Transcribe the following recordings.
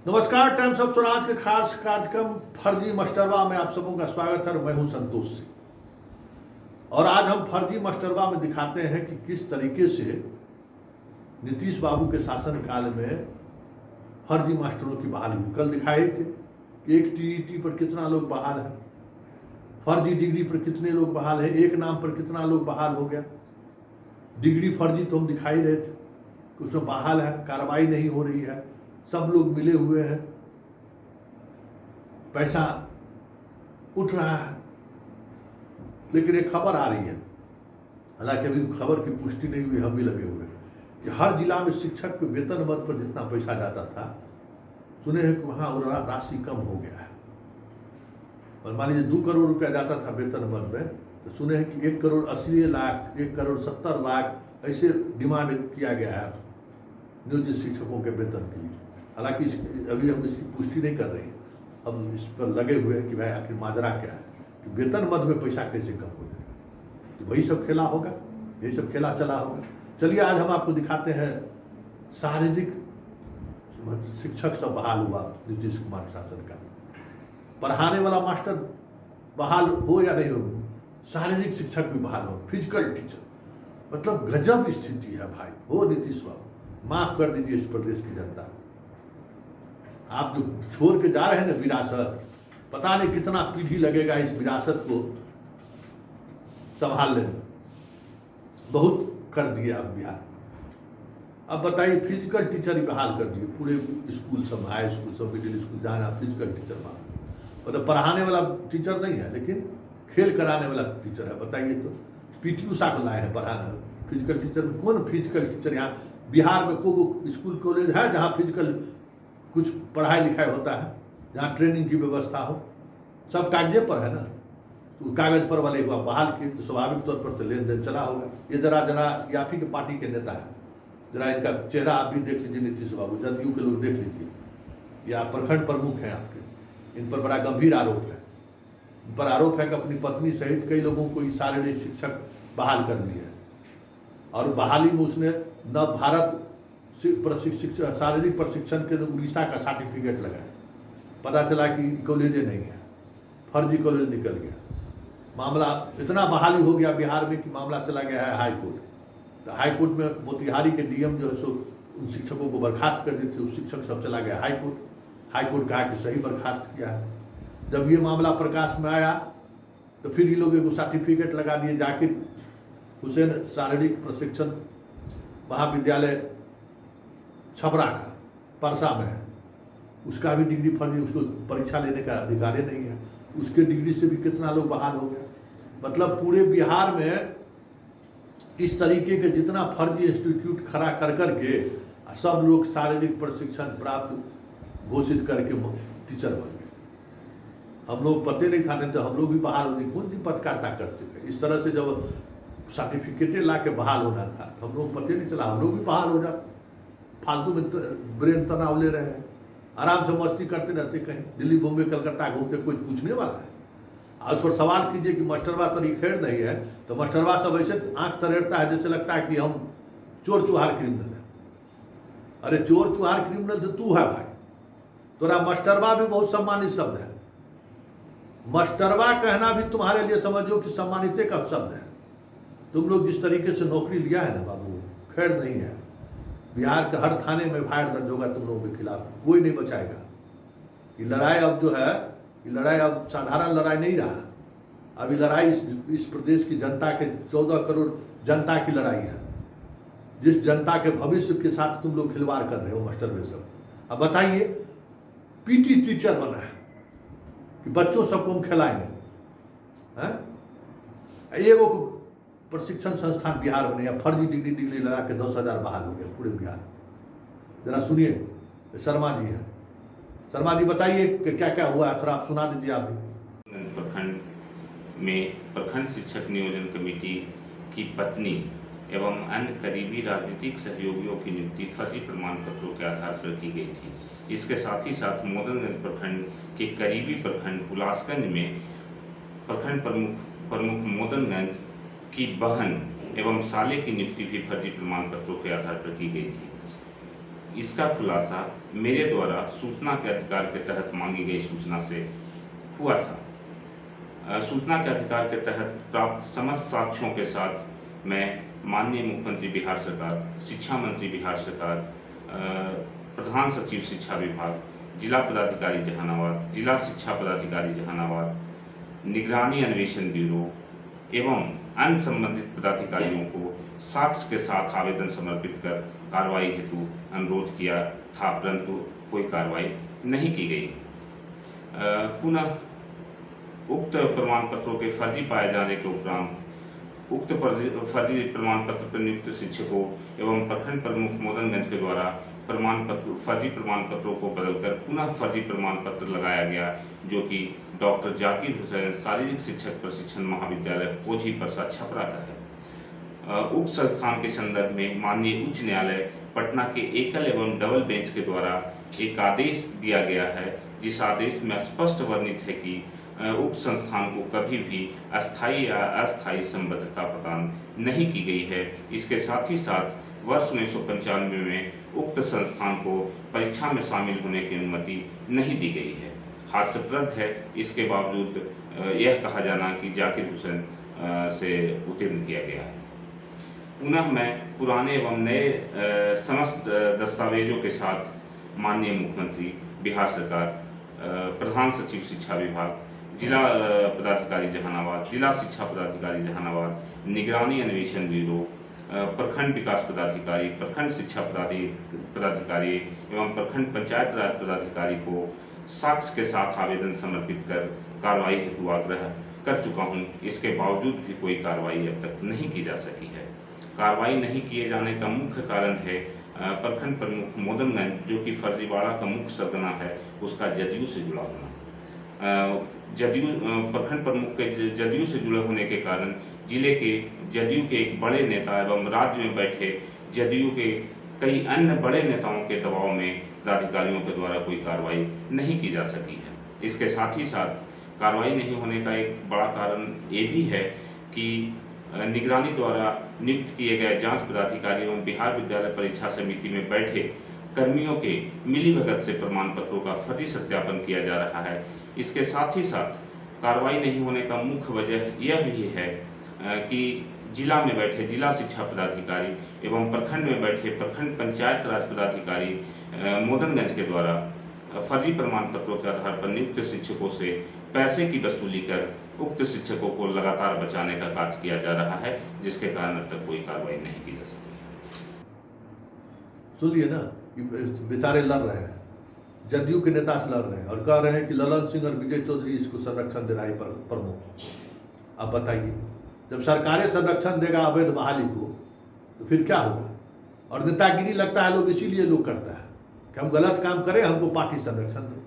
नमस्कार। Times of Swaraj के खास कार्यक्रम फर्जी मास्टरवा में आप सबों का स्वागत है। मैं हूं संतोष सिंह और आज हम फर्जी मास्टरवा में दिखाते हैं कि किस तरीके से नीतीश बाबू के शासनकाल में फर्जी मास्टरों की बहाली हुई। कल दिखाए थे कि एक टीईटी पर कितना लोग बहाल है, फर्जी डिग्री पर कितने लोग बहाल है, एक नाम पर कितना लोग बहाल हो गया। डिग्री फर्जी तो हम दिखाई रहे थे कि उसमें बहाल है, कार्रवाई नहीं हो रही है, सब लोग मिले हुए हैं, पैसा उठ रहा है। लेकिन एक खबर आ रही है, हालांकि अभी खबर की पुष्टि नहीं हुई, हम भी लगे हुए कि हर जिला में शिक्षक के वेतन मद पर जितना पैसा जाता था, सुने हैं कि वहां राशि कम हो गया है। और मान लीजिए 2 करोड़ रुपया जाता था वेतन मद में, तो सुने हैं कि 1 करोड़ 80 लाख, 1 करोड़ 70 लाख ऐसे डिमांड किया गया है नियोजित शिक्षकों के वेतन के लिए। हालांकि अभी हम इसकी पुष्टि नहीं कर रहे हैं, हम इस पर लगे हुए हैं कि भाई आखिर माजरा क्या है, कि वेतन मद में पैसा कैसे कम हो जाएगा। तो वही सब खेला होगा, यही सब खेला चला होगा। चलिए आज हम आपको दिखाते हैं शारीरिक शिक्षक सब बहाल हुआ नीतीश कुमार शासन का। पढ़ाने वाला मास्टर बहाल हो या नहीं हो, शारीरिक शिक्षक भी बहाल हो, फिजिकल टीचर। मतलब गजब स्थिति है भाई। हो नीतीश बाबू, माफ कर दीजिए इस प्रदेश की जनता। आप जो छोड़ के जा रहे हैं ना विरासत, पता नहीं कितना पीढ़ी लगेगा इस विरासत को संभालने में। बहुत कर दिए आप बिहार। अब बताइए, फिजिकल टीचर ही बहाल कर दिए पूरे स्कूल सब, हाई स्कूल सब, मिडिल स्कूल, जहाँ आप फिजिकल टीचर बहाल। मतलब पढ़ाने वाला टीचर नहीं है, लेकिन खेल कराने वाला टीचर है। बताइए तो, पीटी उषा को लाए हैं पढ़ाना। फिजिकल टीचर में कौन फिजिकल टीचर यहाँ बिहार में को स्कूल कॉलेज है जहाँ फिजिकल कुछ पढ़ाई लिखाई होता है, जहाँ ट्रेनिंग की व्यवस्था हो? सब कागजे पर है ना। तो कागज पर वाले को बहाल किए तो स्वाभाविक तौर पर तो लेन देन चला होगा। ये जरा आप ही के पार्टी के नेता है, जरा इनका चेहरा आप भी देख लीजिए। नीतीश बाबू, जदयू के लोग देख लीजिए, या प्रखंड प्रमुख हैं आपके, इन पर बड़ा गंभीर आरोप है। इन पर आरोप है कि अपनी पत्नी सहित कई लोगों को शारीरिक शिक्षक बहाल कर दिया है। और बहाली में उसने न भारत शारीरिक प्रशिक्षण के उड़ीसा का सर्टिफिकेट लगाया। पता चला कि कॉलेज नहीं है, फर्जी कॉलेज निकल गया। मामला इतना बहाली हो गया बिहार में कि मामला चला गया है हाई कोर्ट। तो हाई कोर्ट में मोतिहारी के डीएम जो है सो उन शिक्षकों को बर्खास्त कर दिए थे। उस शिक्षक सब चला गया हाई कोर्ट। हाई कोर्ट कहा कि सही बर्खास्त किया है। जब ये मामला प्रकाश में आया तो फिर ये लोग एक सर्टिफिकेट लगा दिए। जाकिर हुसैन शारीरिक प्रशिक्षण महाविद्यालय छपरा का परसा में है, उसका भी डिग्री फर्जी, उसको परीक्षा लेने का अधिकार ही नहीं है। उसके डिग्री से भी कितना लोग बहाल हो गए। मतलब पूरे बिहार में इस तरीके के जितना फर्जी इंस्टीट्यूट खड़ा कर करके सब लोग शारीरिक प्रशिक्षण प्राप्त घोषित करके टीचर बन गए। हम लोग पते नहीं था, नहीं तो हम लोग भी बहाल होने कौन सी पत्रकारिता करते थे। इस तरह से जब सर्टिफिकेटें ला के बहाल होना था, हम लोग पते नहीं चला, हम लोग भी बहाल हो जाते। फालतू में ब्रेन तनाव ले रहे हैं, आराम से मस्ती करते रहते, कहीं दिल्ली बॉम्बे कलकत्ता घूमते, कोई पूछने वाला है? और उस पर सवाल कीजिए कि मास्टरवा तरीखेड़ नहीं है, तो मास्टरवा सब ऐसे आंख तरेड़ता है जैसे लगता है कि हम चोर चुहार क्रिमिनल है। अरे चोर चुहार क्रिमिनल तो तू है भाई, तोरा मास्टरवा भी बहुत सम्मानित शब्द है। मास्टरवा कहना भी तुम्हारे लिए समझो कि सम्मानित का शब्द है। तुम लोग जिस तरीके से नौकरी लिया है ना बाबू, खैर नहीं है। बिहार के हर थाने में फायर दर्ज होगा तुम लोगों के खिलाफ, कोई नहीं बचाएगा। ये लड़ाई अब जो है, ये लड़ाई अब साधारण लड़ाई नहीं रहा। अब ये लड़ाई इस प्रदेश की जनता के 14 करोड़ जनता की लड़ाई है, जिस जनता के भविष्य के साथ तुम लोग खिलवाड़ कर रहे हो मास्टर वे सब। अब बताइए, पीटी टीचर बना है कि बच्चों सबको हम खिलाएंगे हैं? एगो प्रशिक्षण संस्थान बिहार में नहीं है। फर्जी डिग्री लगा के 10,000 बहाल हो गया पूरे बिहार। जरा सुनिए, शर्मा जी हैं। शर्मा जी बताइए कि क्या क्या हुआ है, थोड़ा आप सुना दीजिए। आप भी प्रखंड में प्रखंड शिक्षक नियोजन कमेटी की पत्नी एवं अन्य करीबी राजनीतिक सहयोगियों की नियुक्ति फर्जी प्रमाण पत्रों के आधार पर की गई थी। इसके साथ ही साथ मोदनगंज प्रखंड के करीबी प्रखंड हुलासगंज में प्रखंड प्रमुख मोदनगंज की बहन एवं साले की नियुक्ति भी फर्जी प्रमाण पत्रों के आधार पर की गई थी। इसका खुलासा मेरे द्वारा सूचना के अधिकार के तहत मांगी गई सूचना से हुआ था। सूचना के अधिकार के तहत प्राप्त समस्त साक्ष्यों के साथ मैं माननीय मुख्यमंत्री बिहार सरकार, शिक्षा मंत्री बिहार सरकार, प्रधान सचिव शिक्षा विभाग, जिला पदाधिकारी जहानाबाद, जिला शिक्षा पदाधिकारी जहानाबाद, निगरानी अन्वेषण ब्यूरो एवं अन्य संबंधित पदाधिकारियों को साक्ष्य के साथ आवेदन समर्पित कर कार्रवाई हेतु अनुरोध किया था, परंतु कोई कार्रवाई नहीं की गई। पुनः उक्त प्रमाण पत्रों के फर्जी पाए जाने के उपरांत उक्त फर्जी प्रमाण पत्र पर नियुक्त शिक्षकों एवं प्रखंड प्रमुख मोदनगंज के द्वारा फर्जी प्रमाण पत्रों को बदलकर पुनः फर्जी प्रमाण पत्र लगाया गया, जो कि डॉक्टर जाकिर हुसैन शारीरिक शिक्षक प्रशिक्षण महाविद्यालय पोझी परसा छपरा का है। उक्त संस्थान के संदर्भ में माननीय उच्च न्यायालय पटना के एकल एवं डबल बेंच के द्वारा एक आदेश दिया गया है, जिस आदेश में स्पष्ट वर्णित है कि उक्त संस्थान को कभी भी अस्थायी या अस्थायी संबद्धता प्रदान नहीं की गई है। इसके साथ ही साथ वर्ष 1995 में उक्त संस्थान को परीक्षा में शामिल होने की अनुमति नहीं दी गई है। हास्यप्रद है इसके बावजूद यह कहा जाना कि जाकिर हुसैन से उत्तीर्ण किया गया है। पुनः मैं पुराने एवं नए समस्त दस्तावेजों के साथ माननीय मुख्यमंत्री बिहार सरकार, प्रधान सचिव शिक्षा विभाग, जिला पदाधिकारी जहानाबाद, जिला शिक्षा पदाधिकारी जहानाबाद, निगरानी अन्वेषण ब्यूरो, प्रखंड विकास पदाधिकारी, प्रखंड शिक्षा पदाधिकारी एवं प्रखंड पंचायत राज पदाधिकारी को साक्ष्य के साथ आवेदन समर्पित कर कार्रवाई हेतु आग्रह कर चुका हूं। इसके बावजूद भी कोई कार्रवाई अब तक नहीं की जा सकी है। कार्रवाई नहीं किए जाने का मुख्य कारण है प्रखंड प्रमुख मोदनगंज, जो कि फर्जीवाड़ा का मुख्य सरगना है, उसका जदयू से जुड़ा होना। जदयू प्रखंड प्रमुख के जदयू से जुड़े होने के कारण जिले के जदयू के एक बड़े नेता एवं राज्य में बैठे जदयू के कई अन्य बड़े नेताओं के दबाव में पदाधिकारियों के द्वारा कोई कार्रवाई नहीं की जा सकी है। इसके साथ ही साथ कार्रवाई नहीं होने का एक बड़ा कारण ये भी है कि निगरानी द्वारा नियुक्त किए गए जांच पदाधिकारी एवं बिहार विद्यालय परीक्षा समिति में बैठे कर्मियों के मिलीभगत से प्रमाण पत्रों का फर्जी सत्यापन किया जा रहा है। इसके साथ ही साथ कार्रवाई नहीं होने का मुख्य वजह यह भी है कि जिला में बैठे जिला शिक्षा पदाधिकारी एवं प्रखंड में बैठे प्रखंड पंचायत राज पदाधिकारी मोदनगंज के द्वारा फर्जी प्रमाण पत्रों के आधार पर नियुक्त शिक्षकों से पैसे की वसूली कर उक्त शिक्षकों को लगातार बचाने का कार्य किया जा रहा है, जिसके कारण अब तक कोई कार्रवाई नहीं की जा सकी। सुनिए ना, बेचारे लड़ रहे हैं, जदयू के नेता से लड़ रहे हैं और कह रहे हैं कि ललन सिंह और विजय चौधरी इसको संरक्षण दे रहा है प्रमुख। अब बताइए, जब सरकारें संरक्षण देगा अवैध बहाली को तो फिर क्या होगा? और नेतागिरी लगता है लोग इसीलिए लोग करता है कि हम गलत काम करें, हमको पार्टी संरक्षण दे।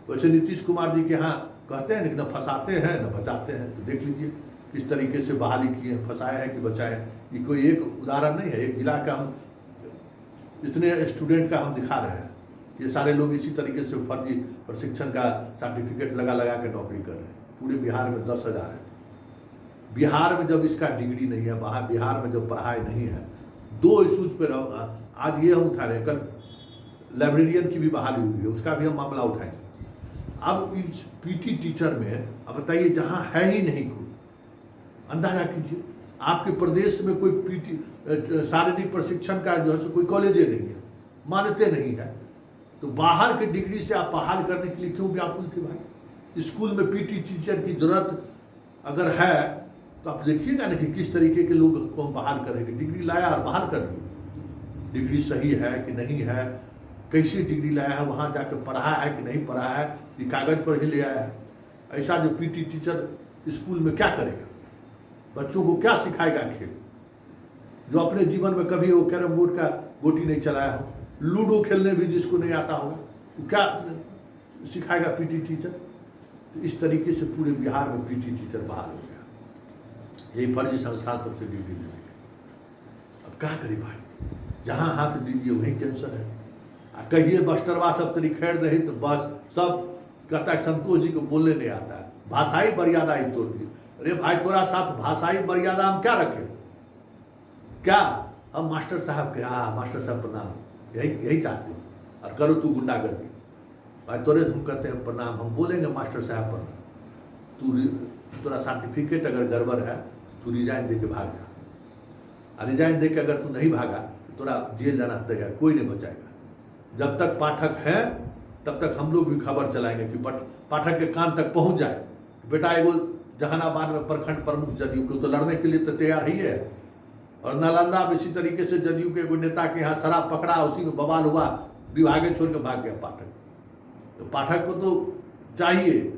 वैसे नीतीश कुमार जी के यहाँ कहते हैं न फंसाते हैं न बचाते हैं। तो देख लीजिए किस तरीके से बहाली किए, फंसाए हैं कि बचाए। ये कोई एक उदाहरण नहीं है, एक जिला का हम इतने स्टूडेंट का हम दिखा रहे हैं। ये सारे लोग इसी तरीके से फर्जी प्रशिक्षण का सर्टिफिकेट लगा के नौकरी कर रहे हैं। पूरे बिहार में 10,000 है। बिहार में जब इसका डिग्री नहीं है, वहाँ बिहार में जब पढ़ाई नहीं है, 2 इशूज पर आज ये हम उठा रहे हैं। कल लाइब्रेरियन की भी बहाली हुई है, उसका भी हम मामला उठाएंगे। अब इस पीटी टीचर में अब बताइए, जहाँ है ही नहीं कोई, अंदाजा कीजिए आपके प्रदेश में कोई पीटी शारीरिक प्रशिक्षण का जो है कोई कॉलेज नहीं है, मान्यता नहीं है, तो बाहर के डिग्री से आप बहाल करने के लिए क्यों व्याकुल थे भाई? स्कूल में पीटी टीचर की जरूरत अगर है तो आप देखिएगा ना कि किस तरीके के लोग को हम बहाल करेंगे। डिग्री लाया और बहाल कर दिया, डिग्री सही है कि नहीं है, कैसी डिग्री लाया है, वहाँ जाकर पढ़ा है कि नहीं पढ़ा है, ये कागज पर ही ले आया है। ऐसा जो पीटी टीचर स्कूल में क्या करेगा? बच्चों को क्या सिखाएगा खेल? जो अपने जीवन में कभी वो कैरम बोर्ड का गोटी नहीं चलाया हो, लूडो खेलने भी जिसको नहीं आता होगा, तो क्या सिखाएगा पीटी टीचर? तो इस तरीके से पूरे बिहार में पीटी टीचर बहाल हो गया। यही फर्जी संस्थान सबसे डिग्री ले लेंगे। अब क्या करें भाई? जहाँ हाथ दीजिए वहीं कैंसर है। कहिए बस्टरवा सब तरी खैर रही तो बस सब कहता है संतोष जी को बोलने नहीं आता है, भाषाई मर्यादा ही तोड़ दी। अरे भाई, तोरा साथ भाषाई मर्यादा हम क्या रखें? क्या हम मास्टर साहब के मास्टर साहब प्रणाम, यही यही चाहते हो और करो तू गुंडागर्दी। भाई तुरंत हम कहते हैं प्रणाम, हम बोलेंगे मास्टर साहब प्रणाम, तोरा सर्टिफिकेट अगर गड़बड़ है तू रिजाइन दे के भाग जा, और रिजाइन दे के अगर तू नहीं भागा तो तोरा जेल जाना तैयार, कोई नहीं बचाएगा। जब तक पाठक है तब तक हम लोग भी खबर चलाएंगे कि पाठक के कान तक पहुंच जाए, बेटा एगो जहानाबाद में प्रखंड प्रमुख जदयू के तो लड़ने के लिए तो तैयार ही है, और नालंदा में इसी तरीके से जदयू के एगो नेता के यहाँ शराब पकड़ा, उसी में बवाल हुआ, विभागे छोड़ के भाग गया पाठक। तो पाठक को तो चाहिए,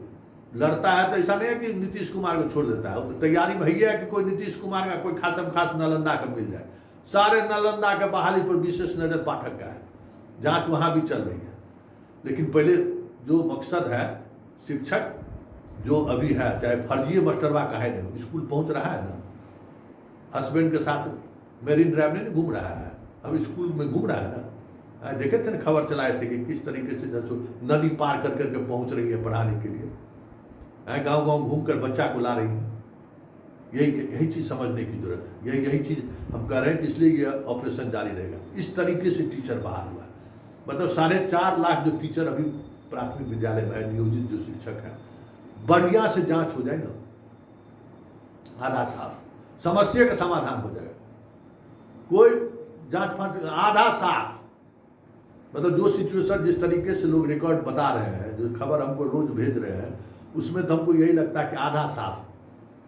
लड़ता है तो ऐसा नहीं है कि नीतीश कुमार को छोड़ देता है, तो तैयारी वही है कि कोई नीतीश कुमार का कोई खासम खास नालंदा का मिल जाए। सारे नालंदा के बहाली पर विशेष नजर पाठक का है, जांच वहां भी चल रही है। लेकिन पहले जो मकसद है शिक्षक जो अभी है, चाहे फर्जी मास्टरवा का है नहीं, स्कूल पहुंच रहा है ना, हस्बैंड के साथ मेरीन ड्राइव नहीं घूम रहा है, अब स्कूल में घूम रहा है ना। देखे थे ना, खबर चलाए थे कि किस तरीके से नदी पार कर करके पहुंच रही है पढ़ाने के लिए, गांव गांव घूम कर बच्चा को ला रही है। यही चीज़ समझने की जरूरत है, यही चीज़ हम कह रहे हैं कि इसलिए ये ऑपरेशन जारी रहेगा। इस तरीके से टीचर बहाल हुआ, मतलब 4.5 लाख जो टीचर अभी प्राथमिक विद्यालय में नियोजित जो शिक्षक है, बढ़िया से जांच हो जाए ना, आधा साफ, समस्या का समाधान हो जाएगा। कोई जांच फांच आधा साफ, मतलब जो सिचुएशन जिस तरीके से लोग रिकॉर्ड बता रहे हैं, जो खबर हमको रोज भेज रहे हैं, उसमें तो हमको यही लगता है कि आधा साफ,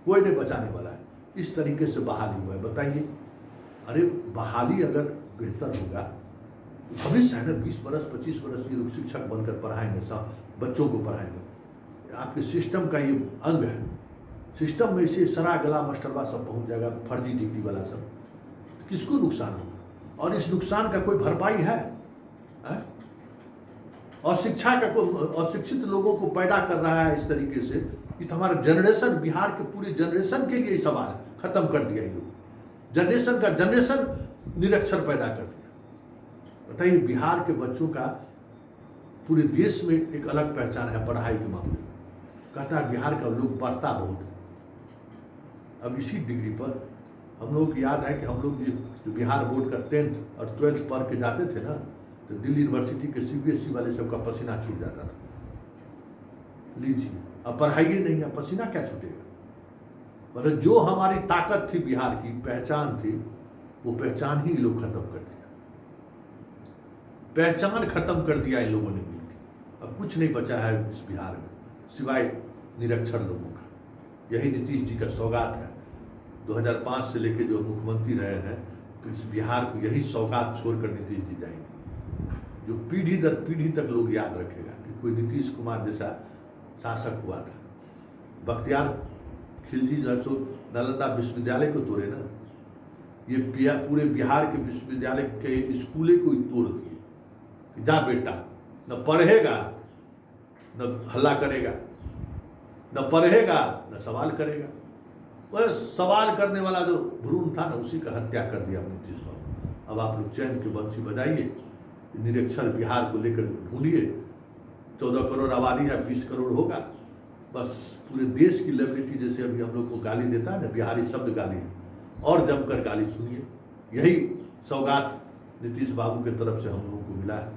कोई नहीं बचाने वाला है। इस तरीके से बहाली हुआ है, बताइए। अरे बहाली अगर बेहतर होगा, भविष्य है ना, 20 वर्ष 25 वर्ष ये लोग शिक्षक बनकर पढ़ाएंगे, सब बच्चों को पढ़ाएंगे। आपके सिस्टम का ये अंग है, सिस्टम में से सरा गला मास्टरवा सब पहुंच जाएगा, फर्जी डिग्री वाला सब, किसको नुकसान होगा? और इस नुकसान का कोई भरपाई है? और शिक्षा का कोई अशिक्षित लोगों को पैदा कर रहा है इस तरीके से कि हमारा जनरेशन, बिहार के पूरे जनरेशन के लिए सवाल खत्म कर दिया ये लोग, जनरेशन का जनरेशन निरक्षर पैदा कर दिया। बताइए, बिहार के बच्चों का पूरे देश में एक अलग पहचान है पढ़ाई के मामले में, कहता है बिहार का लोग पढ़ता बहुत है। अब इसी डिग्री पर हम लोग को याद है कि हम लोग जो बिहार बोर्ड का 10th और 12th पढ़ के जाते थे ना, तो दिल्ली यूनिवर्सिटी के CBSE वाले सबका पसीना छूट जाता था। लीजिए, अब पढ़ाई नहीं है, पसीना क्या छूटेगा? मतलब जो हमारी ताकत थी, बिहार की पहचान थी, वो पहचान ही लोग खत्म कर दिया, पहचान खत्म कर दिया इन लोगों ने मिलकर। अब कुछ नहीं बचा है इस बिहार में सिवाय निरक्षर लोगों का। यही नीतीश जी का सौगात है, 2005 से लेकर जो मुख्यमंत्री रहे हैं, तो इस बिहार को यही सौगात छोड़कर नीतीश जी जाएंगे, जो पीढ़ी दर पीढ़ी तक लोग याद रखेगा कि कोई नीतीश कुमार जैसा शासक हुआ था। बख्तियार खिलजी जो नालंदा विश्वविद्यालय को तोड़े ना, ये पूरे बिहार के विश्वविद्यालय के स्कूले को ही तोड़ दिए। जा बेटा, न पढ़ेगा न हल्ला करेगा, न पढ़ेगा न सवाल करेगा। वह सवाल करने वाला जो भ्रूण था ना, उसी का हत्या कर दिया नीतीश बाबू। अब आप लोग चैन की बंसी बजाइए, निरक्षर बिहार को लेकर ढूंढिए। 14 करोड़ आबादी है, 20 करोड़ होगा, बस पूरे देश की लेबिलिटी जैसे अभी हम लोग को गाली देता है ना, बिहारी शब्द गाली है, और जमकर गाली सुनिए। यही सौगात नीतीश बाबू की तरफ से हम लोगों को मिला है।